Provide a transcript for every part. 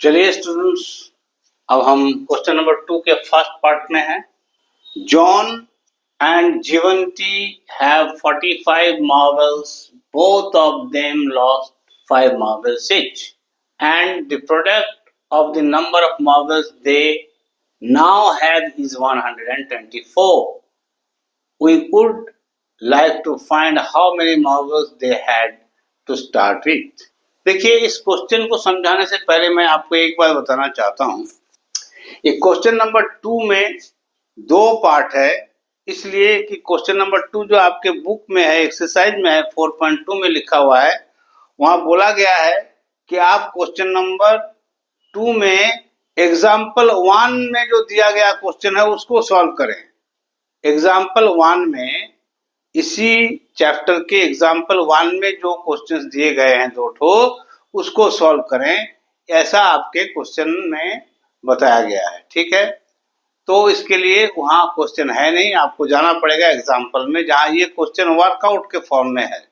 चलिए स्टूडेंट्स, अब हम क्वेश्चन नंबर 2 के फर्स्ट पार्ट में हैं। John and Jeevanti have 45 marbles. Both of them lost 5 marbles each, and the product of the number of marbles they now have is 124. We would like to find how many marbles they had to start with. देखिए, इस question को समझाने से पहले मैं आपको एक बात बताना चाहता हूं। ये क्वेश्चन नंबर 2 में 2 पार्ट है, इसलिए कि क्वेश्चन नंबर 2 जो आपके बुक में है, एक्सरसाइज में है, 4.2 में लिखा हुआ है, वहां बोला गया है कि आप क्वेश्चन नंबर 2 में एग्जाम्पल 1 में जो दिया गया क्वेश्चन है उसको सॉल्व करें। एग्जाम्पल 1 में, इसी चैप्टर के एग्जाम्पल 1 में जो क्वेश्चंस दिए गए हैं 2 ठो, उसको सॉल्व करें, ऐसा आपके क्वेश्चन में बताया गया है। ठीक है, तो इसके लिए वहां क्वेश्चन है नहीं, आपको जाना पड़ेगा एग्जाम्पल में, जहां ये क्वेश्चन वर्कआउट के फॉर्म में है।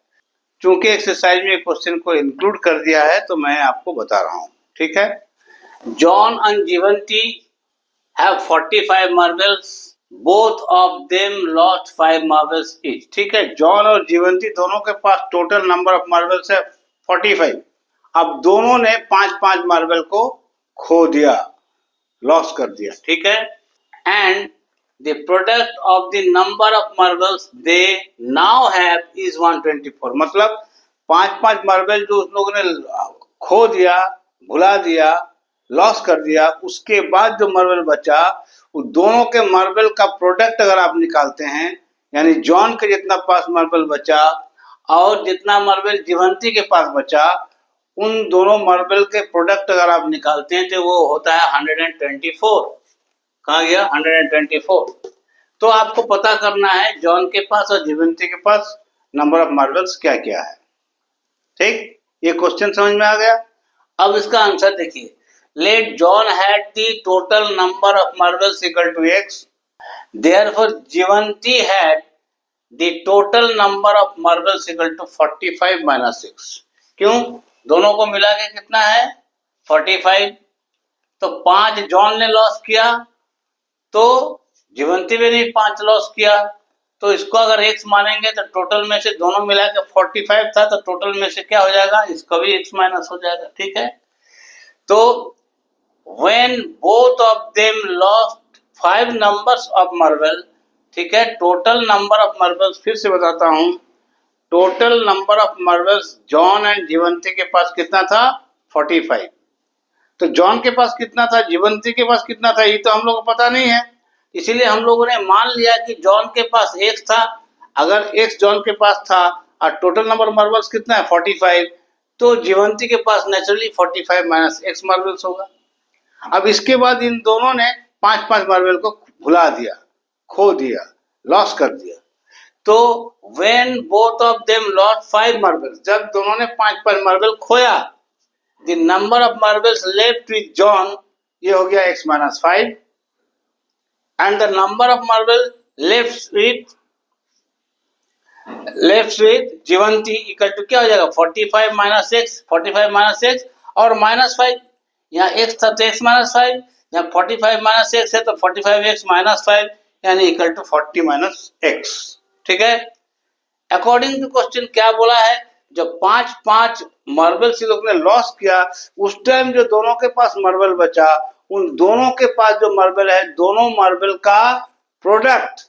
चूंकि एक्सरसाइज में क्वेश्चन को इंक्लूड कर दिया है तो मैं आपको बता रहा हूं। ठीक है, John and Jeevanti have 45 marbles. Both of them lost 5 marbles each. ठीक है, जॉन और जीवंती दोनों के पास टोटल नंबर ऑफ मार्बल्स है 45। अब दोनों ने 5-5 मार्बल को खो दिया, लॉस कर दिया। ठीक है, and the product of the number of marbles they now have is 124। मतलब 5-5 मार्बल जो उन लोगों ने खो दिया, भुला दिया, लॉस कर दिया, उसके बाद जो मार्बल बचा, वो दोनों के मार्बल का प्रोडक्ट अगर आप निकालते हैं, यानी जॉन के जितना पास मार्बल बचा और जितना मार्बल जीवंती के पास बचा, उन दोनों मार्बल के प्रोडक्ट अगर आप निकालते हैं तो वो होता है 124। कहाँ गया 124? तो आपको पता करना है जॉन के पास और जीवंती के पास नंबर ऑफ मार्बल्स क्या क्या है। ठीक, ये क्वेश्चन समझ में आ गया। अब इसका आंसर देखिए। Let John had the total number of marbles equal to x. Therefore, Jivanti had the total number of marbles equal to 45 minus 6. क्यों? दोनों को मिला के कितना है 45। तो 5 जॉन ने लॉस किया, तो जीवंती ने भी 5 लॉस किया। तो इसको अगर x मानेंगे तो टोटल में से दोनों मिला के 45 था, तो टोटल में से क्या हो जाएगा, इसका भी x माइनस हो जाएगा। ठीक है, तो when both of them lost 5 numbers of marble, ठीक है, टोटल नंबर ऑफ मार्बल्स फिर से बताता हूं, total number of marbles John and Jeevanti के पास कितना था 45। तो जॉन के पास कितना था, जीवंती के पास कितना था, ये तो हम लोग को पता नहीं है, इसीलिए हम लोगों ने मान लिया कि जॉन के पास x था। अगर x जॉन के पास था और टोटल नंबर मार्बल्स कितना है 45, तो जीवंती के पास नेचुरली 45 माइनस x मार्बल्स होगा। अब इसके बाद इन दोनों ने 5-5 मार्बल को भुला दिया, खो दिया, लॉस कर दिया। तो when both of them lost 5 marbles, जब दोनों ने 5-5 मार्बल खोया, the number of marbles left with John, ये हो गया x minus 5, and the number of marble left with Jeevanti equal to क्या हो जाएगा 45 minus x, 45 minus x और -5, यहाँ x था तो x माइनस 5, यहाँ 45 माइनस x है तो 45x माइनस 5, यानी इक्वल टू 40 माइनस x। ठीक है, अकॉर्डिंग टू क्वेश्चन क्या बोला है, जब 5-5 मार्बल से लोग ने लॉस किया, उस टाइम जो दोनों के पास मार्बल बचा, उन दोनों के पास जो मार्बल है, दोनों मार्बल का प्रोडक्ट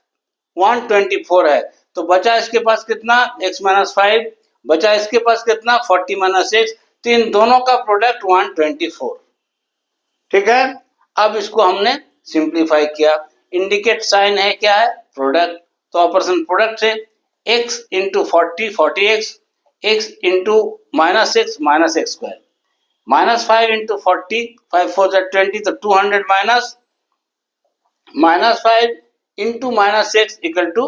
124 है। तो बचा इसके पास कितना x माइनस 5, बचा इसके पास कितना 40 माइनस x, तो इन दोनों का प्रोडक्ट 124। ठीक है, अब इसको हमने सिंप्लीफाई किया, इंडिकेट साइन है क्या है प्रोडक्ट, तो ऑपरेशन प्रोडक्ट से x इंटू 40 40x, x इंटू minus x minus x square, minus 5 into 40 5 4 20, तो 200 minus 5 into minus x equal to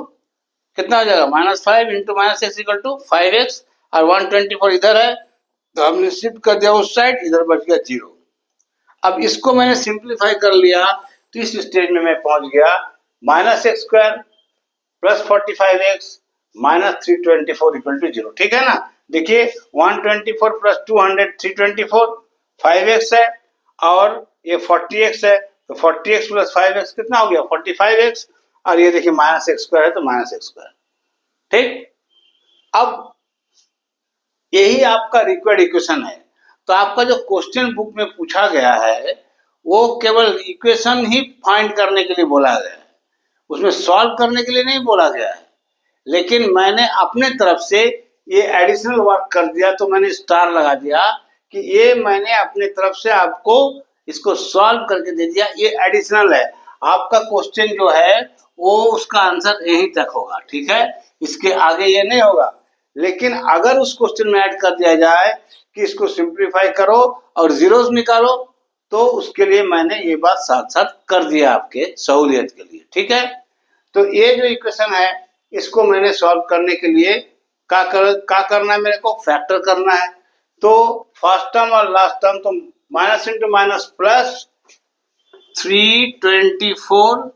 कितना हो जाएगा, minus 5 into minus x equal to 5x, और 124 इधर है तो हमने शिफ्ट कर दिया उस साइड, इधर बच गया 0। अब इसको मैंने सिंप्लीफाई कर लिया, तो इस स्टेज में मैं पहुंच गया minus x square plus 45x minus 324 equal to 0। ठीक है ना, देखिए 124 प्लस 200 324, 5x है, और ये 40x है, तो 40x प्लस 5x कितना हो गया 45x, और ये देखिए माइनस एक्स स्क्वायर है तो माइनस एक्स स्क्वायर। ठीक, अब यही आपका रिक्वायर्ड इक्वेशन है। तो आपका जो क्वेश्चन बुक में पूछा गया है वो केवल इक्वेशन ही फाइंड करने के लिए बोला गया है, उसमें सॉल्व करने के लिए नहीं बोला गया है। लेकिन मैंने अपने तरफ से ये एडिशनल वर्क कर दिया, तो मैंने स्टार लगा दिया कि ये मैंने अपने तरफ से आपको इसको सॉल्व करके दे दिया, ये एडिशनल है। आपका क्वेश्चन जो है वो उसका आंसर यहीं तक होगा, ठीक है, इसके आगे ये नहीं होगा। लेकिन अगर उस क्वेश्चन में ऐड कर दिया जाए कि इसको सिंप्लीफाई करो और जीरोस निकालो, तो उसके लिए मैंने ये बात साथ साथ कर दिया आपके सहूलियत के लिए, ठीक है। तो ये जो इक्वेशन है इसको मैंने सॉल्व करने के लिए क्या करना है, मेरे को फैक्टर करना है। तो फर्स्ट टर्म और लास्ट टर्म, तो minus into minus plus 324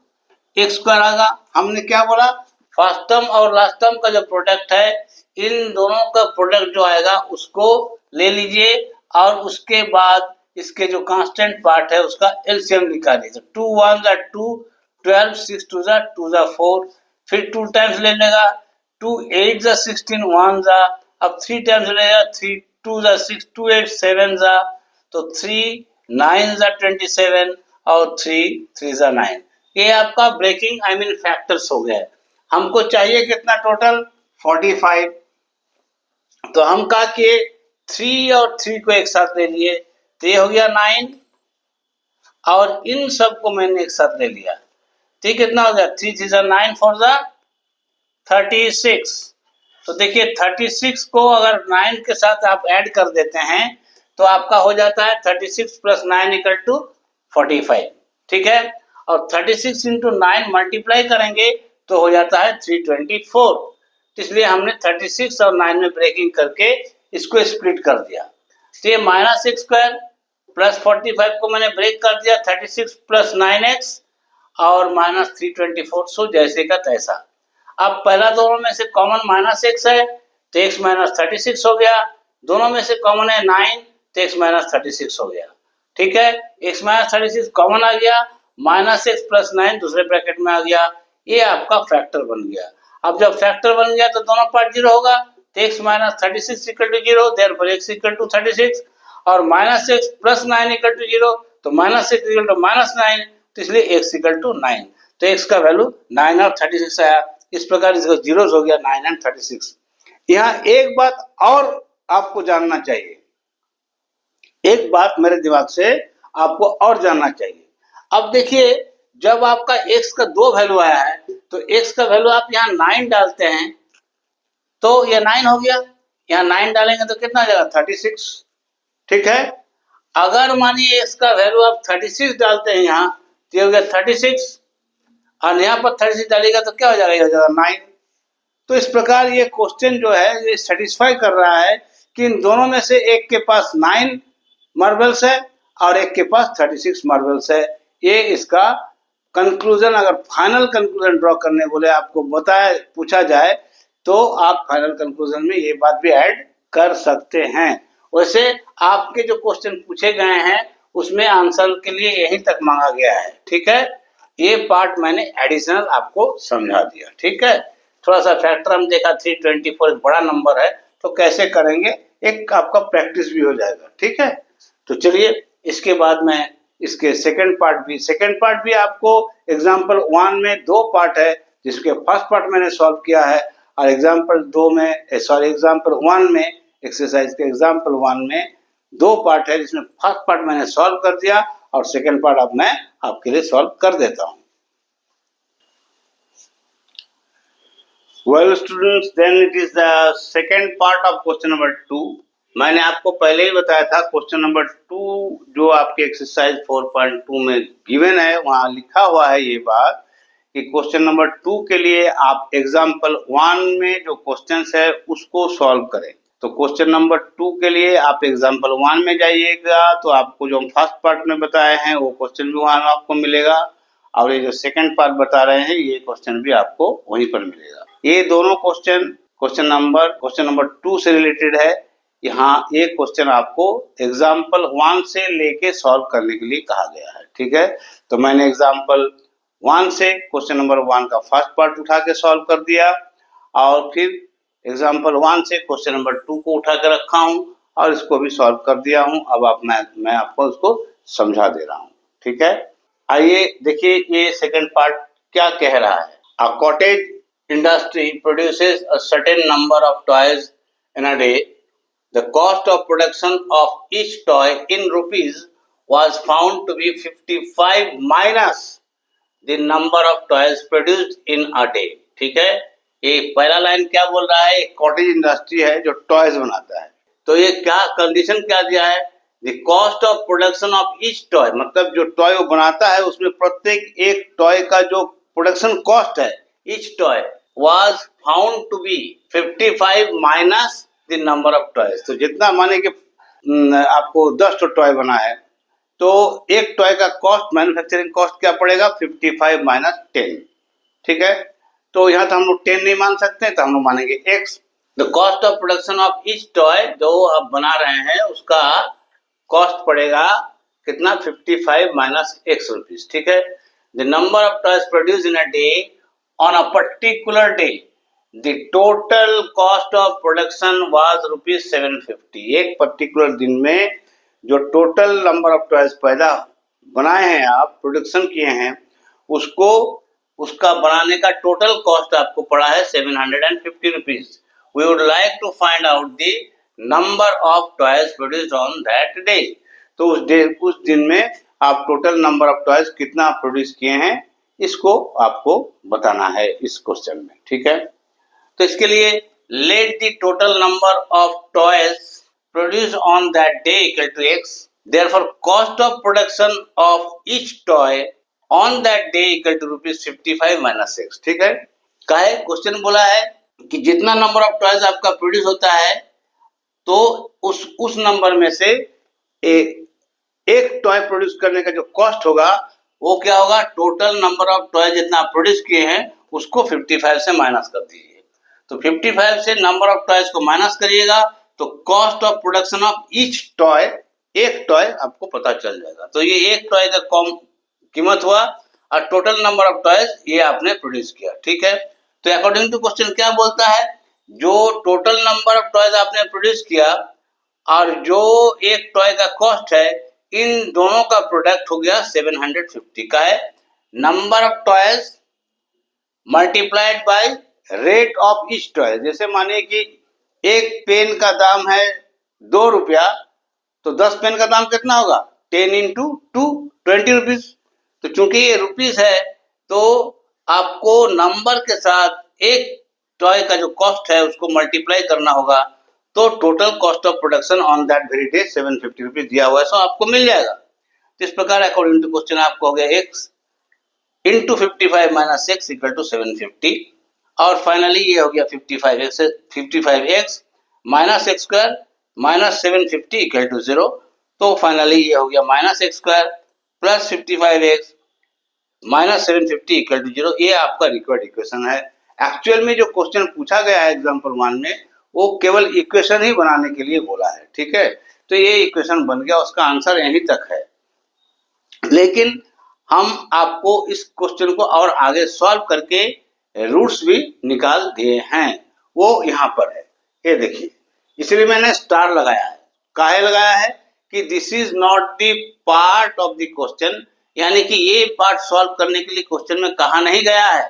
x square आएगा। हमने क्या बोला, फर्स्ट टर्म और लास्ट टर्म का जो प्रोडक्ट है, इन दोनों का प्रोडक्ट जो आएगा उसको ले लीजिए और उसके बाद इसके जो कांस्टेंट पार्ट है उसका एलसीएम निकालिए। तो 2 1 जा 2, 12 6 2 जा 2 जा 4, फिर 2 टाइम्स ले लेगा, 2 8 जा 16 1 जा, अब 3 टाइम्स लेगा, 3 2 जा 6 2 8 7 जा, तो 3 9 जा 27 और 3 3 जा 9। ये आपका ब्रेकिंग आई मीन फैक्टर्स हो गया है। हमको चाहिए कितना टोटल 45, तो हम कहा कि 3 और 3 को एक साथ ले लिए, तो ये हो गया 9, और इन सब को मैंने एक साथ ले लिया, ठीक, कितना हो गया 3 3 जा 9 4 जा 36। तो देखिए 36 को अगर 9 के साथ आप ऐड कर देते हैं तो आपका हो जाता है 36 प्लस 9 इक्वल टू 45, ठीक है। और 36 इंटू 9 मल्टीप्लाई करेंगे तो हो जाता है 324। इसलिए हमने 36 और 9 में ब्रेकिंग करके इसको स्प्लिट कर दिया। तो ये माइनस एक्स स्क्वायर प्लस 45 को मैंने ब्रेक कर दिया 36 प्लस 9x और माइनस 324, सो जैसे का तैसा। अब पहला दोनों में से कॉमन माइनस एक्स है तो x माइनस 36 हो गया, दोनों में से कॉमन है 9 तो x माइनस 36 हो गया, ठीक है। x माइनस 36 कॉमन आ गया, माइनस एक्स प्लस 9 दूसरे ब्रैकेट में आ गया, ये आपका फैक्टर बन गया। अब जब फैक्टर बन गया तो दोनों पार्ट जीरो होगा, तो x minus 36 equal to zero, therefore x equal to 36, और minus x plus 9 equal to zero, तो minus x equal to minus 9, तो इसलिए x इक्वल टू 9, तो x का वैल्यू 9 और 36 आया। इस प्रकार इसका जीरोस हो गया 9 एंड 36। यहाँ एक बात और आपको जानना चाहिए, एक बात मेरे दिमाग से आपको और जानना चाहिए। अब देखिए जब आपका x का दो वैल्यू आया है तो x का वैल्यू आप यहाँ 9 डालते हैं तो यह 9 हो गया, यहाँ 9 डालेंगे तो कितना हो जाएगा 36, ठीक है। अगर मानिए x का वैल्यू आप 36 डालते हैं यहाँ तो ये हो गया 36, और यहाँ पर 36 डालेगा तो क्या हो जाएगा, ये हो जाएगा 9। तो इस प्रकार ये क्वेश्चन जो है ये सेटिस्फाई कर रहा है कि इन दोनों में से एक के पास 9 मार्बल्स है और एक के पास 36 मार्बल्स है। ये इसका कंक्लूजन, अगर फाइनल कंक्लूजन ड्रॉ करने बोले आपको बताया पूछा जाए तो आप फाइनल कंक्लूजन में ये बात भी ऐड कर सकते हैं। वैसे आपके जो क्वेश्चन पूछे गए हैं उसमें आंसर के लिए यहीं तक मांगा गया है, ठीक है। ये पार्ट मैंने एडिशनल आपको समझा दिया, ठीक है। थोड़ा सा फैक्टर हम देखा 324 एक बड़ा नंबर है तो कैसे करेंगे, एक आपका प्रैक्टिस भी हो जाएगा, ठीक है। तो चलिए इसके बाद में इसके सेकंड पार्ट भी आपको एग्जांपल 1 में दो पार्ट है जिसके फर्स्ट पार्ट मैंने सॉल्व किया है, और एग्जांपल 1 में एक्सरसाइज के एग्जांपल 1 में दो पार्ट है जिसमें फर्स्ट पार्ट मैंने सॉल्व कर दिया और सेकंड पार्ट अब मैं आपके लिए सॉल्व कर देता हूं। Well students, then it is the second part of question number 2. मैंने आपको पहले ही बताया था क्वेश्चन नंबर 2 जो आपके एक्सरसाइज 4.2 में गिवन है वहां लिखा हुआ है ये बात कि क्वेश्चन नंबर 2 के लिए आप एग्जांपल 1 में जो क्वेश्चंस है उसको सॉल्व करें। तो क्वेश्चन नंबर 2 के लिए आप एग्जांपल 1 में जाइएगा तो आपको जो हम फर्स्ट पार्ट में बताए हैं वो क्वेश्चन भी वहां आपको मिलेगा, और ये जो सेकंड पार्ट बता रहे हैं ये क्वेश्चन भी आपको वहीं पर मिलेगा। ये दोनों क्वेश्चन नंबर 2 से रिलेटेड है, यहाँ एक क्वेश्चन आपको एग्जाम्पल 1 से लेके सॉल्व करने के लिए कहा गया है, ठीक है। तो मैंने एग्जाम्पल 1 से क्वेश्चन नंबर 1 का फर्स्ट पार्ट उठा के सॉल्व कर दिया और फिर एग्जाम्पल 1 से क्वेश्चन नंबर 2 को उठा के रखा हूँ और इसको भी सॉल्व कर दिया हूँ। अब मैं आपको उसको समझा दे रहा हूँ, ठीक है। आइए देखिए ये सेकंड पार्ट क्या कह रहा है। A cottage industry produces a certain number of toys in a day. The cost of production of each toy in rupees was found to be 55 minus the number of toys produced in a day. ठीक है, ये पहला line क्या बोल रहा है, एक cottage industry है जो टॉयज बनाता है। तो ये क्या कंडीशन क्या दिया है, the cost of production of each toy, मतलब जो टॉय वो बनाता है उसमें प्रत्येक एक टॉय का जो प्रोडक्शन कॉस्ट है each toy was found to be 55 minus the number of toys. तो जितना माने कि आपको 10 टॉय बना है तो एक टॉय का कॉस्ट, मैन्युफैक्चरिंग कॉस्ट क्या पड़ेगा, 55 माइनस 10, ठीक है। तो यहाँ तो हम लोग 10 नहीं मान सकते, तो हम लोग मानेंगे x। The cost of production of each toy, जो आप बना रहे हैं उसका कॉस्ट पड़ेगा कितना, 55 माइनस x रुपीज, ठीक है। The number of toys produce in a day on a particular day, the total cost of production was rupees 750। एक पर्टिकुलर दिन में जो टोटल नंबर ऑफ टॉयज पैदा बनाए हैं आप, प्रोडक्शन किए हैं, उसको उसका बनाने का टोटल कॉस्ट आपको पड़ा है 750 rupees. We would like to find out the number of toys produced on that day. तो उस दिन में आप टोटल नंबर ऑफ टॉयज कितना प्रोड्यूस किए हैं इसको आपको बताना है इस क्वेश्चन में, ठीक है। तो इसके लिए let the total number of toys produce on that day equal to x, therefore cost of production of each toy on that day equal to rupees 55 minus 6, ठीक है। काहे क्वेश्चन बोला है कि जितना नंबर ऑफ टॉयज आपका produce होता है तो उस नंबर में से एक टॉय प्रोड्यूस करने का जो कॉस्ट होगा वो क्या होगा, टोटल नंबर ऑफ टॉय जितना आप प्रोड्यूस किए हैं उसको 55 से माइनस कर दीजिए। तो 55 से नंबर ऑफ टॉयज को माइनस करिएगा तो cost of production of each toy, एक टॉय आपको पता चल जाएगा। तो ये एक टॉय का कीमत हुआ और टोटल नंबर ऑफ टॉयज ये आपने प्रोड्यूस किया, ठीक है। तो अकॉर्डिंग टू क्वेश्चन क्या बोलता है, जो टोटल नंबर ऑफ टॉयज आपने प्रोड्यूस किया और जो एक टॉय का कॉस्ट है, इन दोनों का प्रोडक्ट हो गया 750 का है। Number of toys multiplied by rate of each toy. जैसे मानिए कि एक पेन का दाम है 2 रुपया, तो 10 पेन का दाम कितना होगा, 10 इंटू 2 20 रुपीज। तो चूंकि ये रुपीज है तो आपको नंबर के साथ एक टॉय का जो कॉस्ट है उसको मल्टीप्लाई करना होगा, तो total cost of production on that very day 750 rupees दिया हुआ है, सो आपको मिल जाएगा। तो इस प्रकार अकॉर्डिंग टू क्वेश्चन आपको हो गया x into 55 minus x equal to 750 और फाइनली ये हो गया 55x minus x square minus 750 equal to 0। तो फाइनली ये हो गया minus x square plus 55x minus 750 equal to 0। ये आपका रिक्वायर्ड इक्वेशन है। एक्चुअल में जो क्वेश्चन पूछा गया है एग्जाम्पल 1 में वो केवल इक्वेशन ही बनाने के लिए बोला है, ठीक है। तो ये इक्वेशन बन गया, उसका आंसर यहीं तक है। लेकिन हम आपको इस क्वेश्चन को और आगे सॉल्व करके रूट्स भी निकाल दिए हैं, वो यहाँ पर है, ये देखिए। इसलिए मैंने स्टार लगाया है। काहे लगाया है कि this is not the part of the question, यानी कि ये पार्ट सॉल्व करने के लिए क्वेश्चन में कहा नहीं गया है,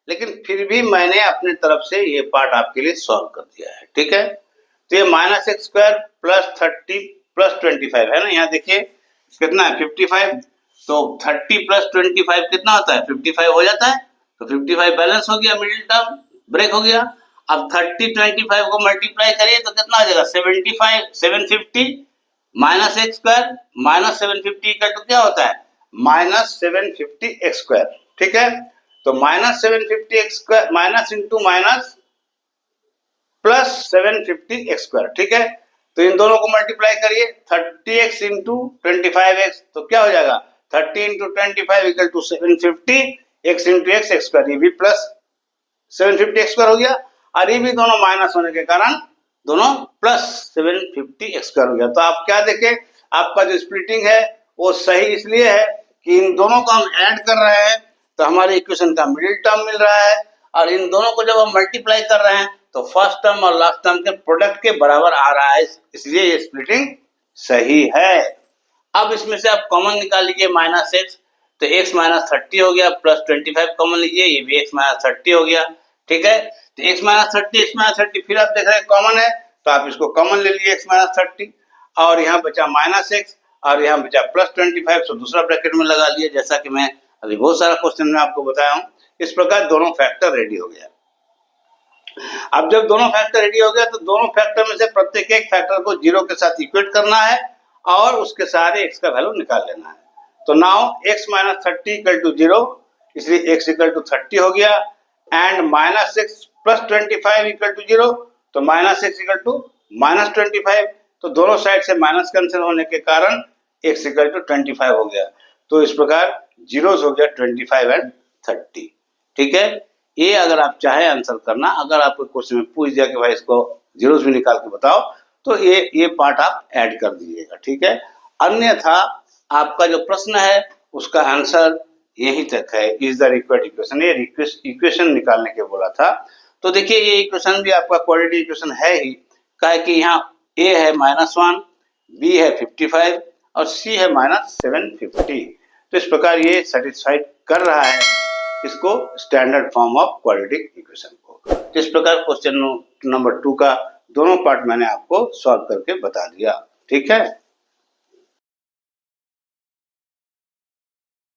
लेकिन फिर भी मैंने अपने तरफ से ये पार्ट आपके लिए सॉल्व कर दिया है, ठीक है। तो ये minus x square plus 30 plus 25 है ना, यहाँ देखिए कितना है 55। तो 30 प्लस 25 कितना होता है, 55 हो जाता है। तो 55 बैलेंस हो गया, मिडिल टर्म ब्रेक हो गया। अब 30 25 को मल्टीप्लाई करिए तो कितना हो जाएगा, 750 minus x square minus 750 equal to क्या होता है, माइनस 750 एक्स स्क्वायर, ठीक है। तो minus 750 x square minus into minus plus 750 x square, ठीक है। तो इन दोनों को मल्टीप्लाई करिए 30x इंटू 25x, तो क्या हो जाएगा 30 into 25 equal to 750 x into x x square, ये भी प्लस 750 एक्स स्क्वायर हो गया। और ये भी दोनों माइनस होने के कारण दोनों प्लस 750 एक्स स्क्वायर हो गया। तो आप क्या देखें, आपका जो स्प्लिटिंग है वो सही इसलिए है कि इन दोनों को हम ऐड कर रहे हैं तो हमारे इक्वेशन का मिडिल टर्म मिल रहा है, और इन दोनों को जब हम मल्टीप्लाई कर रहे हैं तो फर्स्ट टर्म और लास्ट टर्म के प्रोडक्ट के बराबर आ रहा है, इसलिए ये स्प्लिटिंग सही है। अब इसमें से आप कॉमन निकाल लीजिए माइनस एक्स, तो x माइनस 30 हो गया, प्लस 25 कॉमन लीजिए, ये भी x माइनस 30 हो गया। ठीक है, तो x माइनस 30 फिर आप देख रहे हैं कॉमन है तो आप इसको कॉमन ले लीजिए x माइनस 30, और यहाँ बचा माइनस एक्स और यहाँ बचा प्लस 25, तो दूसरा ब्रैकेट में लगा लिया, जैसा कि मैं अभी बहुत सारा क्वेश्चन में आपको बताया हूँ। इस प्रकार दोनों फैक्टर रेडी हो गया। अब जब दोनों फैक्टर रेडी हो गया तो दोनों फैक्टर में से प्रत्येक एक फैक्टर को जीरो के साथ इक्वेट करना है और उसके सारे x का वैल्यू निकाल लेना है। तो now x minus 30 equal to 0, इसलिए x इक्वल टू 30 हो गया, and minus x plus 25 equal to 0, तो minus x equal to minus 25, तो दोनों साइड से माइनस कैंसिल होने के कारण x इक्वल टू 25 हो गया। तो इस प्रकार जीरोस हो गया 25 एंड 30। ठीक है, ये अगर आप चाहे आंसर करना, अगर आपको क्वेश्चन में पूछ दिया कि भाई इसको जीरोस भी निकाल के बताओ, तो ये पार्ट आप ऐड कर दीजिएगा। ठीक है, अन्यथा आपका जो प्रश्न है उसका आंसर यहीं तक है, इज द रिक्वायर्ड इक्वेशन। ये इक्वेशन निकालने के बोला था। तो देखिए ये इक्वेशन भी आपका क्वाड्रेटिक इक्वेशन है ही, क्या है कि यहाँ a है -1, b है 55 और c है -750। तो इस प्रकार ये सेटिस्फाइड कर रहा है इसको standard form of quadratic equation को। इस प्रकार क्वेश्चन नंबर 2 का दोनों पार्ट मैंने आपको सॉल्व करके बता दिया। ठीक है।